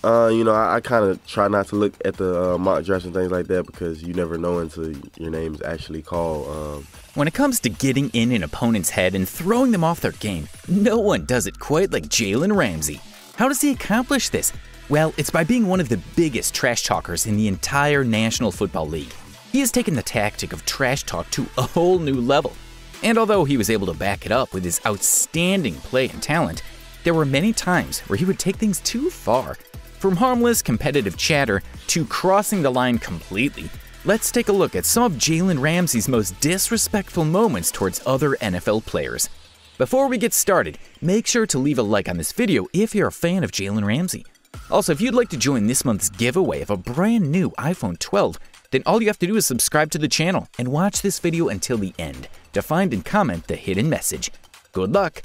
I kind of try not to look at the mock drafts and things like that because you never know until your name's actually called. When it comes to getting in an opponent's head and throwing them off their game, no one does it quite like Jalen Ramsey. How does he accomplish this? Well, it's by being one of the biggest trash talkers in the entire National Football League. He has taken the tactic of trash talk to a whole new level. And although he was able to back it up with his outstanding play and talent, there were many times where he would take things too far. From harmless competitive chatter to crossing the line completely, let's take a look at some of Jalen Ramsey's most disrespectful moments towards other NFL players. Before we get started, make sure to leave a like on this video if you're a fan of Jalen Ramsey. Also, if you'd like to join this month's giveaway of a brand new iPhone 12, then all you have to do is subscribe to the channel and watch this video until the end to find and comment the hidden message. Good luck!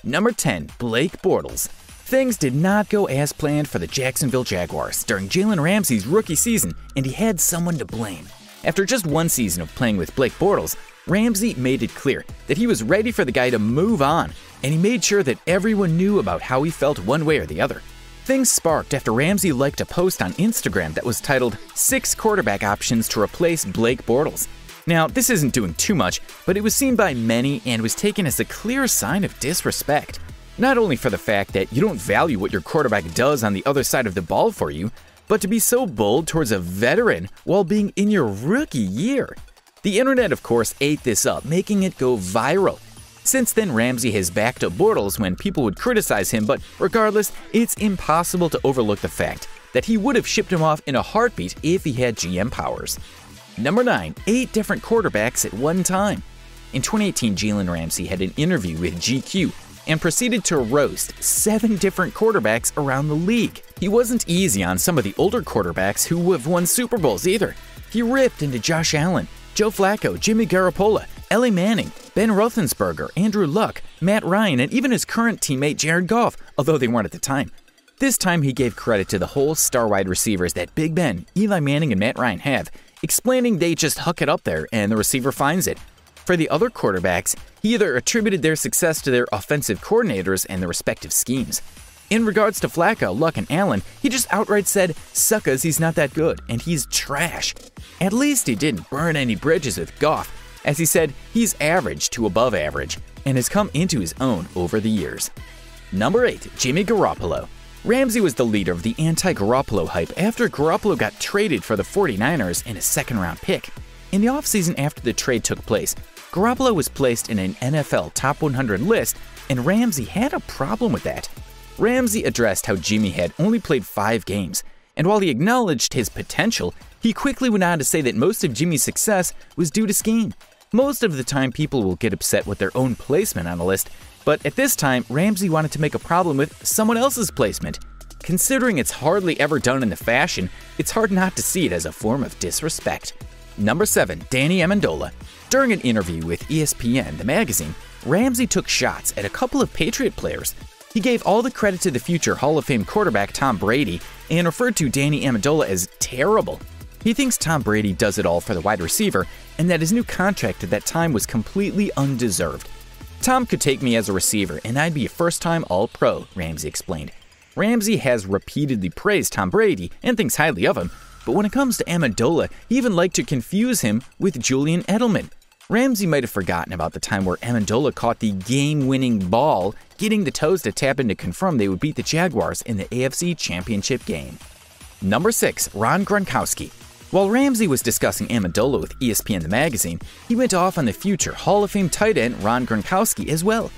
Number 10. Blake Bortles. Things did not go as planned for the Jacksonville Jaguars during Jalen Ramsey's rookie season, and he had someone to blame. After just one season of playing with Blake Bortles, Ramsey made it clear that he was ready for the guy to move on, and he made sure that everyone knew about how he felt one way or the other. Things sparked after Ramsey liked a post on Instagram that was titled 6 quarterback options to replace Blake Bortles. Now, this isn't doing too much, but it was seen by many and was taken as a clear sign of disrespect. Not only for the fact that you don't value what your quarterback does on the other side of the ball for you, but to be so bold towards a veteran while being in your rookie year. The internet, of course, ate this up, making it go viral. Since then, Ramsey has backed up Bortles when people would criticize him, but regardless, it's impossible to overlook the fact that he would have shipped him off in a heartbeat if he had GM powers. Number 9. 8 different quarterbacks at one time. In 2018, Jalen Ramsey had an interview with GQ and proceeded to roast 7 different quarterbacks around the league. He wasn't easy on some of the older quarterbacks who have won Super Bowls either. He ripped into Josh Allen, Joe Flacco, Jimmy Garoppolo, Eli Manning, Ben Roethlisberger, Andrew Luck, Matt Ryan, and even his current teammate Jared Goff, although they weren't at the time. This time he gave credit to the whole star wide receivers that Big Ben, Eli Manning, and Matt Ryan have, explaining they just huck it up there and the receiver finds it. For the other quarterbacks, he either attributed their success to their offensive coordinators and their respective schemes. In regards to Flacco, Luck, and Allen, he just outright said, "Suckers, he's not that good, and he's trash." At least he didn't burn any bridges with Goff, as he said he's average to above average, and has come into his own over the years. Number 8. Jimmy Garoppolo. Ramsey was the leader of the anti-Garoppolo hype after Garoppolo got traded for the 49ers in a second-round pick. In the offseason after the trade took place, Garoppolo was placed in an NFL Top 100 list, and Ramsey had a problem with that. Ramsey addressed how Jimmy had only played 5 games, and while he acknowledged his potential, he quickly went on to say that most of Jimmy's success was due to scheme. Most of the time, people will get upset with their own placement on a list, but at this time, Ramsey wanted to make a problem with someone else's placement. Considering it's hardly ever done in the fashion, it's hard not to see it as a form of disrespect. Number 7. Danny Amendola. During an interview with ESPN, the magazine, Ramsey took shots at a couple of Patriot players. He gave all the credit to the future Hall of Fame quarterback Tom Brady and referred to Danny Amendola as terrible. He thinks Tom Brady does it all for the wide receiver and that his new contract at that time was completely undeserved. "Tom could take me as a receiver and I'd be a first-time All-Pro," Ramsey explained. Ramsey has repeatedly praised Tom Brady and thinks highly of him, but when it comes to Amendola, he even liked to confuse him with Julian Edelman. Ramsey might have forgotten about the time where Amendola caught the game-winning ball, getting the toes to tap in to confirm they would beat the Jaguars in the AFC Championship game. Number 6. Ron Gronkowski. While Ramsey was discussing Amendola with ESPN the magazine, he went off on the future Hall of Fame tight end Ron Gronkowski as well.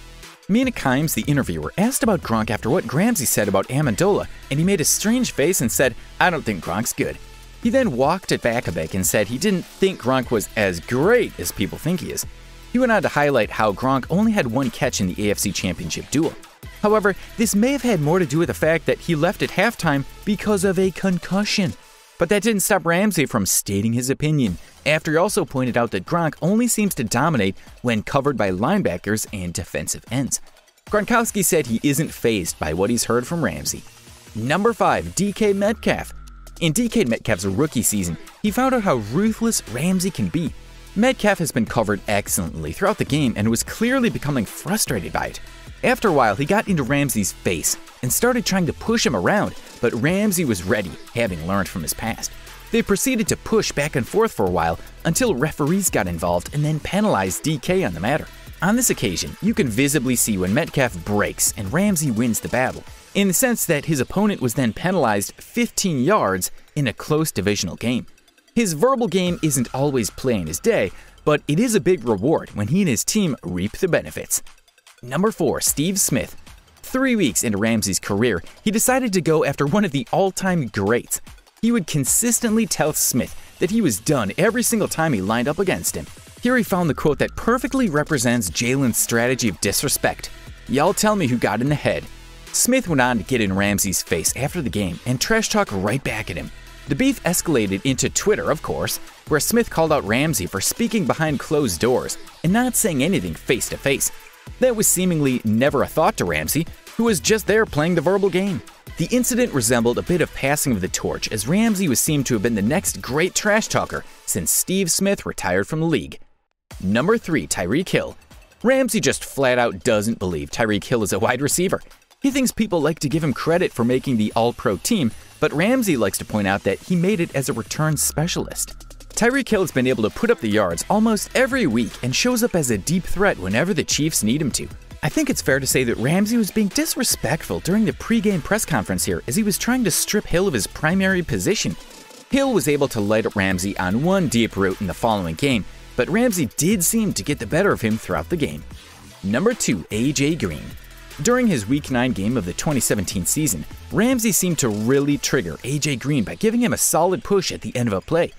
Mina Kimes, the interviewer, asked about Gronk after what Ramsey said about Amendola, and he made a strange face and said, "I don't think Gronk's good." He then walked it back a bit and said he didn't think Gronk was as great as people think he is. He went on to highlight how Gronk only had 1 catch in the AFC Championship duel. However, this may have had more to do with the fact that he left at halftime because of a concussion. But that didn't stop Ramsey from stating his opinion, after he also pointed out that Gronk only seems to dominate when covered by linebackers and defensive ends. Gronkowski said he isn't fazed by what he's heard from Ramsey. Number 5. DK Metcalf. In DK Metcalf's rookie season, he found out how ruthless Ramsey can be. Metcalf has been covered excellently throughout the game and was clearly becoming frustrated by it. After a while, he got into Ramsey's face and started trying to push him around, but Ramsey was ready, having learned from his past. They proceeded to push back and forth for a while until referees got involved and then penalized DK on the matter. On this occasion, you can visibly see when Metcalf breaks and Ramsey wins the battle, in the sense that his opponent was then penalized 15 yards in a close divisional game. His verbal game isn't always plain as day, but it is a big reward when he and his team reap the benefits. Number 4. Steve Smith. 3 weeks into Ramsey's career, he decided to go after one of the all-time greats. He would consistently tell Smith that he was done every single time he lined up against him. Here he found the quote that perfectly represents Jalen's strategy of disrespect. "Y'all tell me who got in the head." Smith went on to get in Ramsey's face after the game and trash talk right back at him. The beef escalated into Twitter, of course, where Smith called out Ramsey for speaking behind closed doors and not saying anything face to face. That was seemingly never a thought to Ramsey, who was just there playing the verbal game. The incident resembled a bit of passing of the torch, as Ramsey was seen to have been the next great trash talker since Steve Smith retired from the league. Number 3. Tyreek Hill. Ramsey just flat out doesn't believe Tyreek Hill is a wide receiver. He thinks people like to give him credit for making the All-Pro team, but Ramsey likes to point out that he made it as a return specialist. Tyreek Hill has been able to put up the yards almost every week and shows up as a deep threat whenever the Chiefs need him to. I think it's fair to say that Ramsey was being disrespectful during the pre-game press conference here as he was trying to strip Hill of his primary position. Hill was able to light up Ramsey on one deep route in the following game, but Ramsey did seem to get the better of him throughout the game. Number 2. AJ Green. During his Week 9 game of the 2017 season, Ramsey seemed to really trigger AJ Green by giving him a solid push at the end of a play.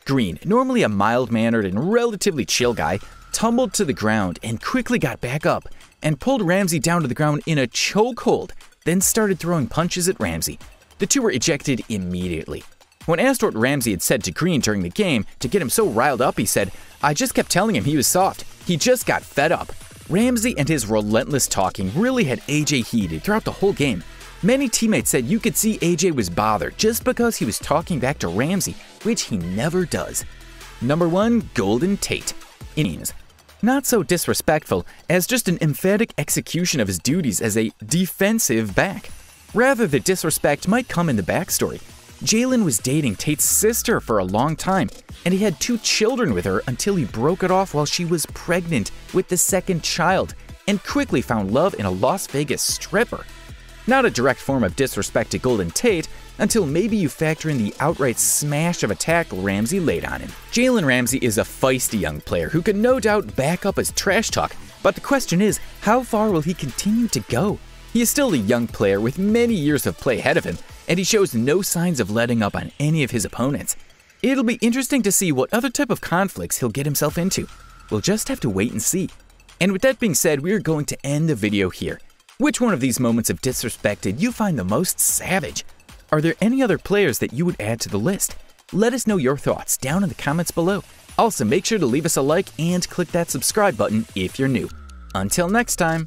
Green, normally a mild-mannered and relatively chill guy, tumbled to the ground and quickly got back up and pulled Ramsey down to the ground in a chokehold, then started throwing punches at Ramsey. The two were ejected immediately. When asked what Ramsey had said to Green during the game to get him so riled up, he said, "I just kept telling him he was soft. He just got fed up." Ramsey and his relentless talking really had AJ heated throughout the whole game. Many teammates said you could see AJ was bothered just because he was talking back to Ramsey, which he never does. Number 1. Golden Tate. Innings. Not so disrespectful as just an emphatic execution of his duties as a defensive back. Rather, the disrespect might come in the backstory. Jalen was dating Tate's sister for a long time, and he had 2 children with her until he broke it off while she was pregnant with the second child, and quickly found love in a Las Vegas stripper. Not a direct form of disrespect to Golden Tate, until maybe you factor in the outright smash of a tackle Ramsey laid on him. Jalen Ramsey is a feisty young player who can no doubt back up his trash talk, but the question is, how far will he continue to go? He is still a young player with many years of play ahead of him, and he shows no signs of letting up on any of his opponents. It'll be interesting to see what other type of conflicts he'll get himself into. We'll just have to wait and see. And with that being said, we're going to end the video here. Which one of these moments of disrespect did you find the most savage? Are there any other players that you would add to the list? Let us know your thoughts down in the comments below. Also, make sure to leave us a like and click that subscribe button if you're new. Until next time.